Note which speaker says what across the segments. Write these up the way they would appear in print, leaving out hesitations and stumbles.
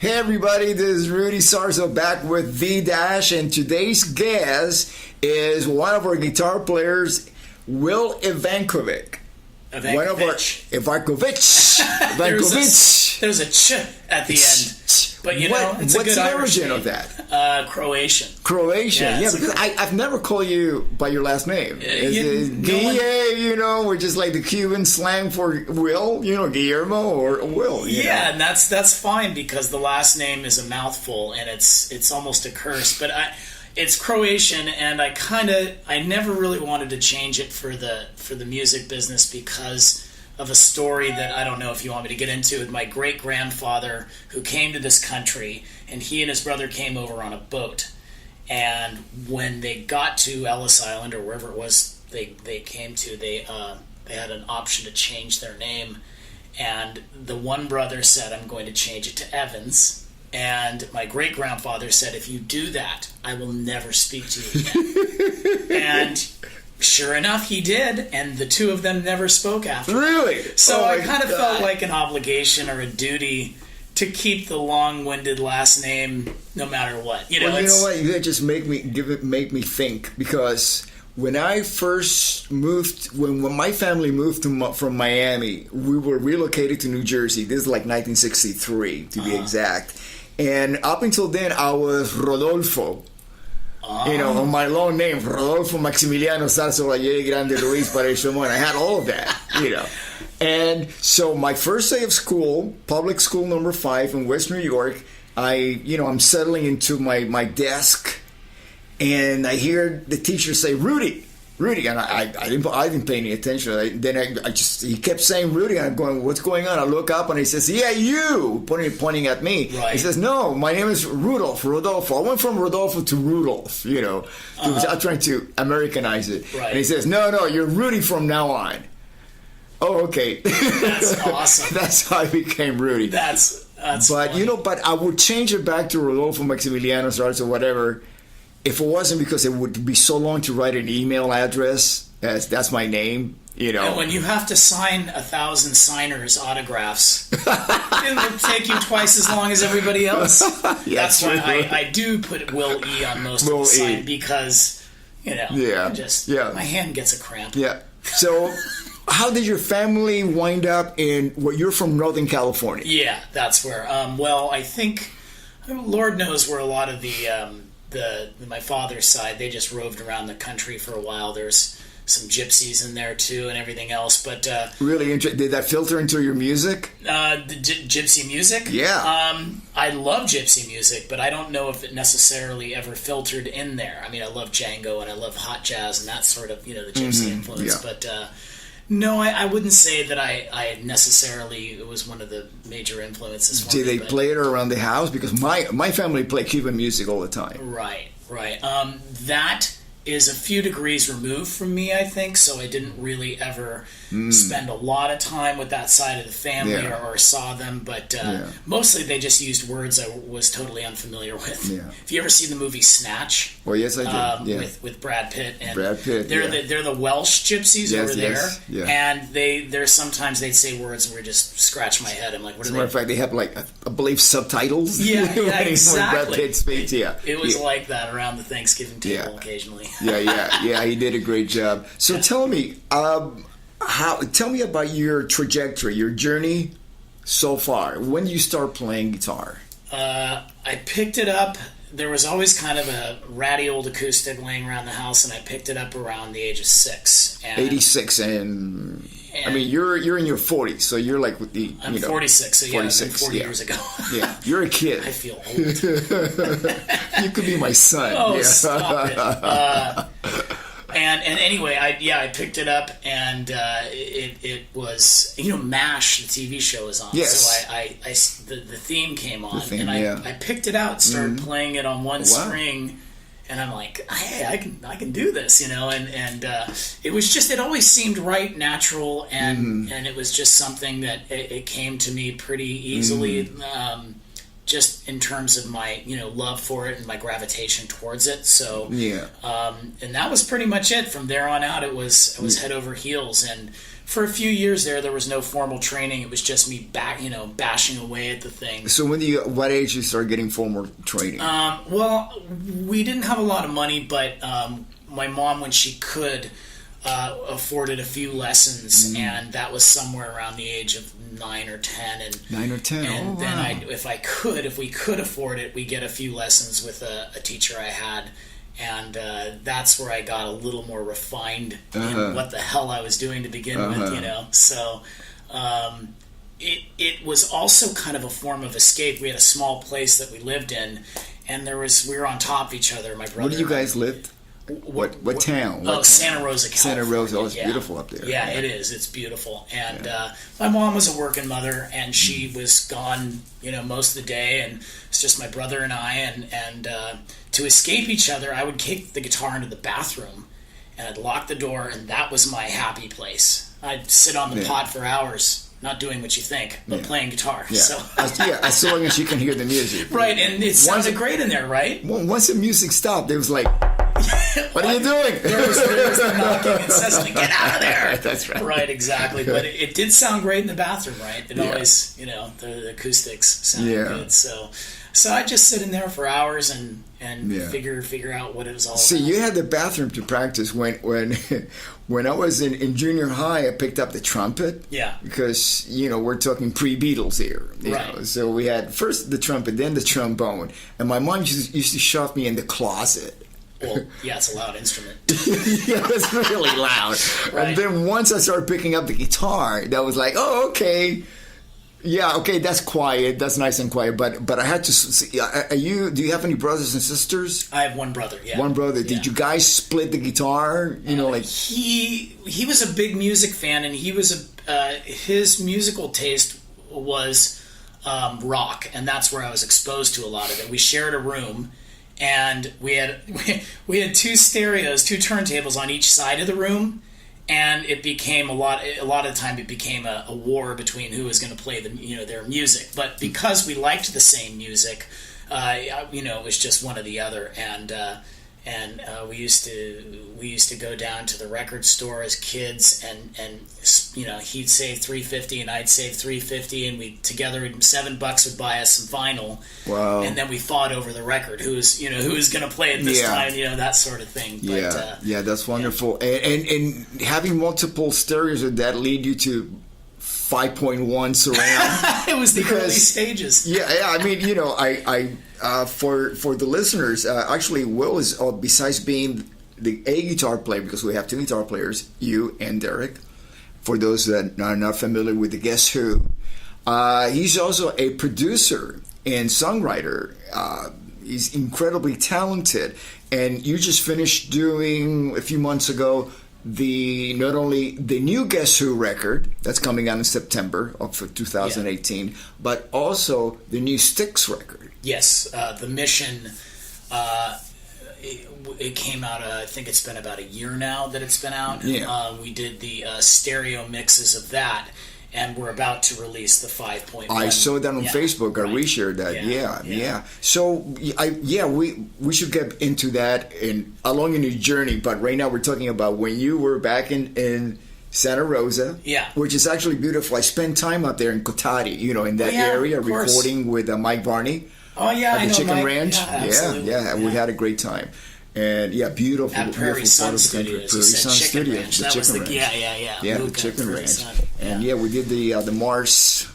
Speaker 1: Hey everybody, this is Rudy Sarzo back with V-Dash, and today's guest is one of our guitar players, Will Evankovich. One of our Evankovich.
Speaker 2: There's a ch at the end. But it's
Speaker 1: what's
Speaker 2: a good
Speaker 1: the
Speaker 2: Irish
Speaker 1: origin
Speaker 2: name.
Speaker 1: of that?
Speaker 2: Croatian.
Speaker 1: Croatian, yeah, because I've never called you by your last name. We're just like the Cuban slang for Will, Guillermo or Will.
Speaker 2: Yeah, and that's fine because the last name is a mouthful and it's almost a curse. But it's Croatian, and I never really wanted to change it for the music business because of a story that I don't know if you want me to get into with my great-grandfather who came to this country, and he and his brother came over on a boat. And when they got to Ellis Island or wherever it was they came to, they had an option to change their name. And the one brother said, I'm going to change it to Evans. And my great-grandfather said, if you do that, I will never speak to you again. And sure enough, he did, and the two of them never spoke after.
Speaker 1: Really?
Speaker 2: So I kind of felt like an obligation or a duty to keep the long-winded last name no matter what. You know what?
Speaker 1: You just make me think, because when I first moved, when my family moved from Miami, we were relocated to New Jersey. This is like 1963, to be exact. And up until then, I was Rodolfo. On my long name, Rodolfo Maximiliano Sarzo Valle Grande Luis Paredes. I had all of that, And so my first day of school, public school number 5 in West New York, I'm settling into my desk, and I hear the teacher say, Rudy, and I didn't pay any attention. Then he kept saying Rudy, and I'm going, what's going on? I look up, and he says, yeah, you, pointing at me.
Speaker 2: Right.
Speaker 1: He says, no, my name is Rodolfo. I went from Rodolfo to Rudolph, I'm trying to Americanize it.
Speaker 2: Right.
Speaker 1: And he says, no, you're Rudy from now on. Oh, okay.
Speaker 2: That's awesome.
Speaker 1: That's how I became Rudy.
Speaker 2: That's
Speaker 1: but
Speaker 2: funny.
Speaker 1: But I would change it back to Rodolfo Maximiliano Sarzo or whatever, if it wasn't because it would be so long to write an email address. That's my name,
Speaker 2: And when you have to sign 1,000 signers' autographs, it will take you twice as long as everybody else. That's why I do put Will E on most of the sign because, my hand gets a cramp.
Speaker 1: Yeah. So, how did your family wind up you're from Northern California?
Speaker 2: Yeah, that's where. I think, Lord knows where a lot of my father's side, they just roved around the country for a while. There's some gypsies in there too and everything else, but
Speaker 1: really did that filter into your music?
Speaker 2: The gypsy music?
Speaker 1: Yeah.
Speaker 2: I love gypsy music, but I don't know if it necessarily ever filtered in there. I mean, I love Django and I love hot jazz and that sort of, the gypsy influence, but no, I wouldn't say that I necessarily, it was one of the major influences for me.
Speaker 1: Did they play it around the house? Because my family played Cuban music all the time.
Speaker 2: Right. That is a few degrees removed from me, I think, so I didn't really ever spend a lot of time with that side of the family or saw them, but mostly they just used words I was totally unfamiliar with. Yeah. Have you ever seen the movie Snatch?
Speaker 1: Well, yes, I did.
Speaker 2: With Brad Pitt. And
Speaker 1: Brad Pitt,
Speaker 2: they're the Welsh gypsies over there,
Speaker 1: yeah.
Speaker 2: and there's sometimes they'd say words where I just scratch my head. I'm like, what are they?
Speaker 1: As a matter of fact, they have, I believe, subtitles.
Speaker 2: Yeah, exactly.
Speaker 1: When Brad Pitt speaks,
Speaker 2: It was like that around the Thanksgiving table occasionally.
Speaker 1: Yeah, he did a great job. So tell me, tell me about your trajectory, your journey so far. When did you start playing guitar?
Speaker 2: I picked it up. There was always kind of a ratty old acoustic laying around the house, and I picked it up around the age of 6.
Speaker 1: 86, and I mean, you're in your 40s, so you're like with the.
Speaker 2: I'm 46, so
Speaker 1: 46,
Speaker 2: 40 years ago.
Speaker 1: Yeah, you're a kid.
Speaker 2: I feel old.
Speaker 1: You could be my son.
Speaker 2: Oh, stop it. And anyway, I picked it up, and it was, MASH, the TV show, is on.
Speaker 1: Yes.
Speaker 2: So the theme came on, I picked it out, started playing it on one string, and I'm like, hey, I can do this, and it was just, it always seemed right, natural, and it was just something that it came to me pretty easily. just in terms of my, love for it and my gravitation towards it. So, and that was pretty much it. From there on out, it was head over heels. And for a few years there was no formal training. It was just me bashing away at the thing.
Speaker 1: So what age you start getting formal training?
Speaker 2: Well, we didn't have a lot of money, but my mom, when she could, afforded a few lessons, and that was somewhere around the age of 9 or 10. And
Speaker 1: 9 or 10.
Speaker 2: And then if we could afford it, we get a few lessons with a teacher I had, and that's where I got a little more refined in what the hell I was doing to begin with. So it was also kind of a form of escape. We had a small place that we lived in, and we were on top of each other. My brother.
Speaker 1: Where do you guys live? What town?
Speaker 2: Santa Rosa, California.
Speaker 1: Santa Rosa. Oh, it's beautiful up there.
Speaker 2: Yeah, it is. It's beautiful. And my mom was a working mother, and she was gone, most of the day, and it's just my brother and I. And to escape each other, I would kick the guitar into the bathroom, and I'd lock the door, and that was my happy place. I'd sit on the pot for hours, not doing what you think, but playing guitar.
Speaker 1: Yeah.
Speaker 2: So.
Speaker 1: As long as you can hear the music.
Speaker 2: Right, and it sounded great in there, right?
Speaker 1: Once the music stopped, it was like, what are you doing?
Speaker 2: There was the knocking incessantly. Get out of there!
Speaker 1: That's right.
Speaker 2: Right, exactly. But it did sound great in the bathroom, right? It always, the acoustics sounded good. So I just sit in there for hours and figure out what it was all about.
Speaker 1: See, you had the bathroom to practice. When I was in junior high, I picked up the trumpet.
Speaker 2: Yeah.
Speaker 1: Because, we're talking pre-Beatles here.
Speaker 2: Right.
Speaker 1: So we had first the trumpet, then the trombone. And my mom used to shove me in the closet.
Speaker 2: Well, yeah, it's a loud instrument.
Speaker 1: Yeah, it's really loud.
Speaker 2: Right.
Speaker 1: And then once I started picking up the guitar, that was like, oh, okay. Yeah, okay, that's quiet. That's nice and quiet. But I had to see. Do you have any brothers and sisters?
Speaker 2: I have one brother. Yeah.
Speaker 1: One brother. Did you guys split the guitar?
Speaker 2: He was a big music fan, and he was his musical taste was rock, and that's where I was exposed to a lot of it. We shared a room, and we had two stereos, two turntables on each side of the room. And it became a lot of the time it became a war between who was going to play their music. But because we liked the same music, it was just one or the other. And we used to go down to the record store as kids, and he'd save $3.50 and I'd save $3.50, and we together $7 would buy us some vinyl.
Speaker 1: Wow! And
Speaker 2: then we fought over the record, who's going to play it this time, that sort of thing. But,
Speaker 1: that's wonderful. And having multiple stereos, did that lead you to 5.1 surround?
Speaker 2: It was the early stages.
Speaker 1: Yeah. I mean, for the listeners, actually, Will is besides being a guitar player, because we have two guitar players, you and Derek. For those that are not familiar with the Guess Who, he's also a producer and songwriter. He's incredibly talented, and you just finished doing a few months ago not only the new Guess Who record that's coming out in September of 2018, but also the new Styx record.
Speaker 2: Yes, the Mission. It came out. I think it's been about a year now that it's been out.
Speaker 1: Yeah.
Speaker 2: We did the stereo mixes of that, and we're about to release the 5.1.
Speaker 1: I saw that on Facebook. I reshared that. Yeah. So we should get into that along in your journey. But right now we're talking about when you were back in Santa Rosa, which is actually beautiful. I spent time out there in Cotati, in that area, recording with Mike Varney.
Speaker 2: Oh yeah,
Speaker 1: at the Chicken
Speaker 2: Mike.
Speaker 1: Ranch.
Speaker 2: Yeah,
Speaker 1: we had a great time. And beautiful,
Speaker 2: at Prairie
Speaker 1: beautiful
Speaker 2: Sun
Speaker 1: part of the country.
Speaker 2: Studios.
Speaker 1: Prairie Sun Studios, the Chicken Ranch.
Speaker 2: Yeah,
Speaker 1: the Chicken Ranch. And we did the Mars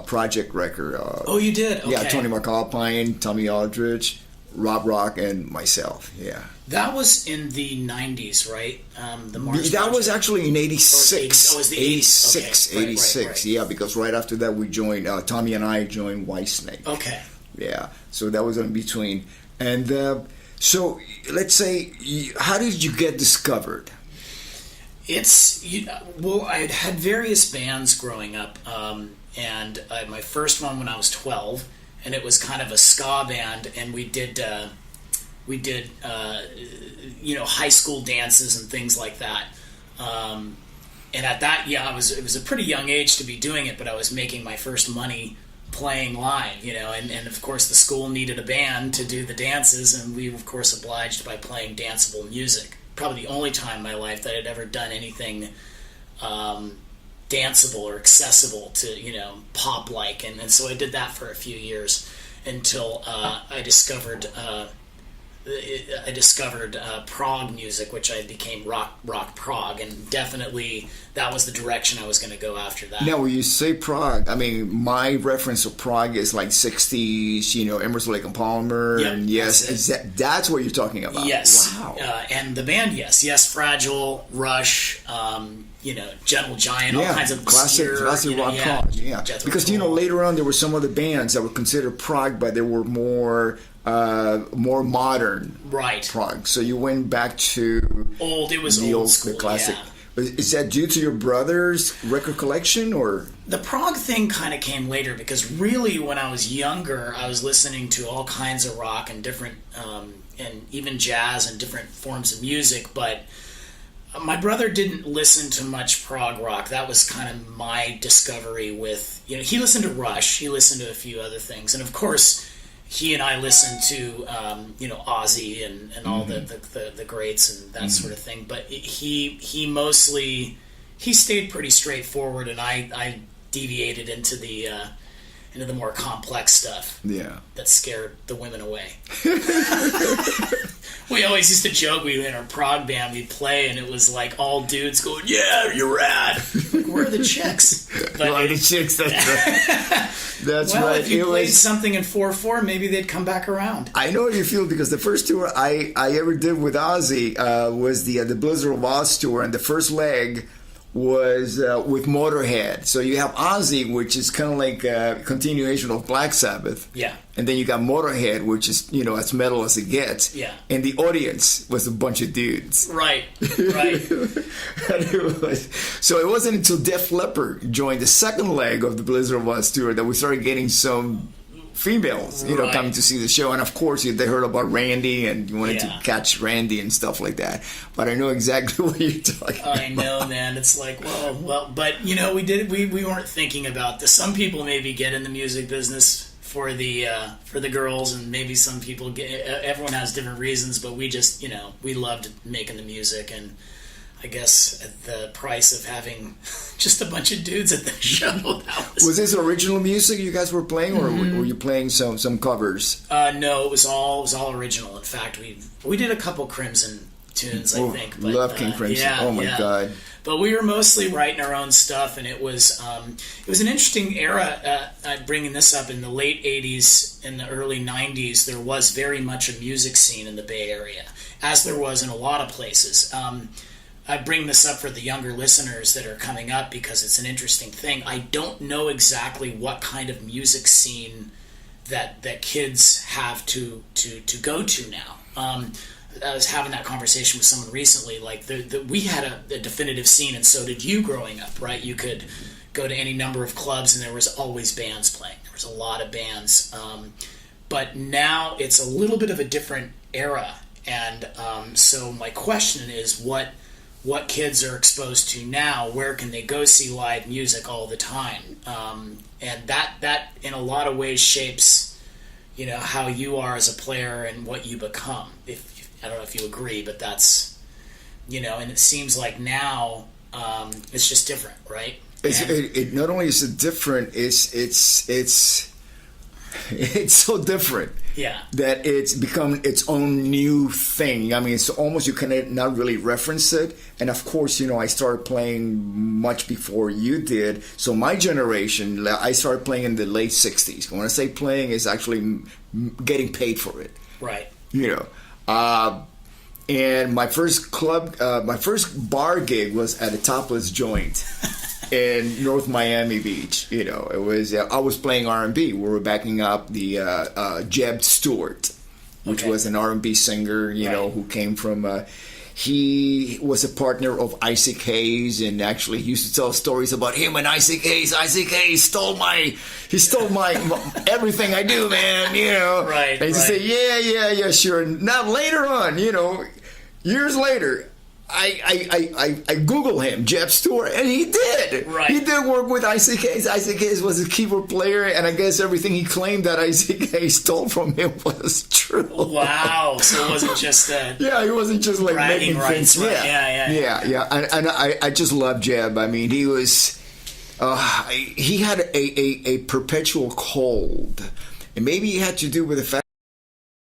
Speaker 1: project record.
Speaker 2: You did? Okay.
Speaker 1: Yeah, Tony McAlpine, Tommy Aldridge, Rob Rock, and myself. Yeah.
Speaker 2: That was in the 90s, right? The Mars
Speaker 1: that
Speaker 2: project?
Speaker 1: was actually in 86.
Speaker 2: Oh, it was the 86. Okay.
Speaker 1: 86. Right. Yeah, because right after that we joined, Tommy and I joined Whitesnake.
Speaker 2: Okay.
Speaker 1: Yeah, so that was in between. And so let's say, how did you get discovered?
Speaker 2: I had various bands growing up, and my first one when I was 12, and it was kind of a ska band, and we did high school dances and things like that. And at that, it was a pretty young age to be doing it, but I was making my first money playing live, and of course the school needed a band to do the dances, and we were of course obliged by playing danceable music. Probably the only time in my life that I'd ever done anything danceable or accessible to, pop-like, and so I did that for a few years until I discovered prog music, which I became rock prog, and definitely that was the direction I was going to go after that.
Speaker 1: Now, when you say prog, I mean, my reference to prog is like 60s, Emerson, Lake and Palmer,
Speaker 2: Yep,
Speaker 1: and yes, that's what you're talking about.
Speaker 2: Yes.
Speaker 1: Wow.
Speaker 2: And the band, yes, Fragile, Rush, Gentle Giant, all kinds of
Speaker 1: classic rock prog. Yeah, because later on there were some other bands that were considered prog, but they were more modern,
Speaker 2: right?
Speaker 1: Prog. So you went back to
Speaker 2: old. It was old school,
Speaker 1: the classic.
Speaker 2: Yeah.
Speaker 1: Is that due to your brother's record collection, or
Speaker 2: the prog thing kind of came later? Because really, when I was younger, I was listening to all kinds of rock and different, and even jazz and different forms of music, but my brother didn't listen to much prog rock. That was kind of my discovery with, he listened to Rush, he listened to a few other things, and of course he and I listened to Ozzy and all the greats and that sort of thing, but he stayed pretty straightforward, and I deviated into the more complex stuff that scared the women away. We always used to joke, in our prog band, we'd play, and it was like all dudes going, "Yeah, you're rad." Like, where are the chicks?
Speaker 1: Where are the chicks? That's right. That's
Speaker 2: well,
Speaker 1: right.
Speaker 2: If you played something in 4/4, maybe they'd come back around.
Speaker 1: I know how you feel, because the first tour I ever did with Ozzy was the Blizzard of Oz tour, and the first leg was with Motorhead. So you have Ozzy, which is kind of like a continuation of Black Sabbath.
Speaker 2: Yeah.
Speaker 1: And then you got Motorhead, which is, as metal as it gets.
Speaker 2: Yeah.
Speaker 1: And the audience was a bunch of dudes.
Speaker 2: Right.
Speaker 1: So it wasn't until Def Leppard joined the second leg of the Blizzard of Oz tour that we started getting some females, coming to see the show. And of course, they heard about Randy and you wanted to catch Randy and stuff like that. But I know exactly what you're talking about.
Speaker 2: I know, man. It's like, well, but we weren't thinking about this. Some people maybe get in the music business for the girls, and maybe some people everyone has different reasons, but we just, we loved making the music, and I guess at the price of having just a bunch of dudes at the show.
Speaker 1: Was this original music you guys were playing, or were you playing some covers?
Speaker 2: No, it was all original. In fact, we did a couple Crimson tunes, I think. But,
Speaker 1: love King Crimson.
Speaker 2: Yeah,
Speaker 1: oh my God.
Speaker 2: But we were mostly writing our own stuff, and it was an interesting era. Bringing this up, in the late '80s and the early '90s, there was very much a music scene in the Bay Area, as there was in a lot of places. I bring this up for the younger listeners that are coming up because it's an interesting thing. I don't know exactly what kind of music scene that kids have to go to now. I was having that conversation with someone recently. Like, we had a definitive scene, and so did you growing up, right? You could go to any number of clubs, and there was always bands playing. There was a lot of bands. But now it's a little bit of a different era. And so my question is, what kids are exposed to now? Where can they go see live music all the time? And that in a lot of ways shapes, how you are as a player and what you become. I don't know if you agree, but that's, and it seems like now it's just different, right?
Speaker 1: It not only is it different, it's so different.
Speaker 2: Yeah.
Speaker 1: That it's become its own new thing. I mean, it's almost, you can not really reference it. And of course, I started playing much before you did. So my generation, I started playing in the late 60s. When I say playing, it's actually getting paid for it.
Speaker 2: Right.
Speaker 1: And my first bar gig was at a Topless Joint in North Miami Beach. It was I was playing R&B. We were backing up the Jeb Stewart, which was an R&B singer, who came from. He was a partner of Isaac Hayes, and actually he used to tell stories about him and Isaac Hayes. Isaac Hayes stole my everything I do, man.
Speaker 2: Right.
Speaker 1: And he said, yeah, sure. Now later on, years later, I Google him, Jeb Stewart, and he did.
Speaker 2: Right.
Speaker 1: He did work with Isaac Hayes. Isaac Hayes was a keyboard player, and I guess everything he claimed that Isaac Hayes stole from him was true.
Speaker 2: Wow. So it wasn't just a
Speaker 1: Yeah, he wasn't just like
Speaker 2: bragging
Speaker 1: making
Speaker 2: rights.
Speaker 1: things.
Speaker 2: Right. Yeah.
Speaker 1: And I just love Jeb. I mean, he was he had a perpetual cold, and maybe it had to do with the fact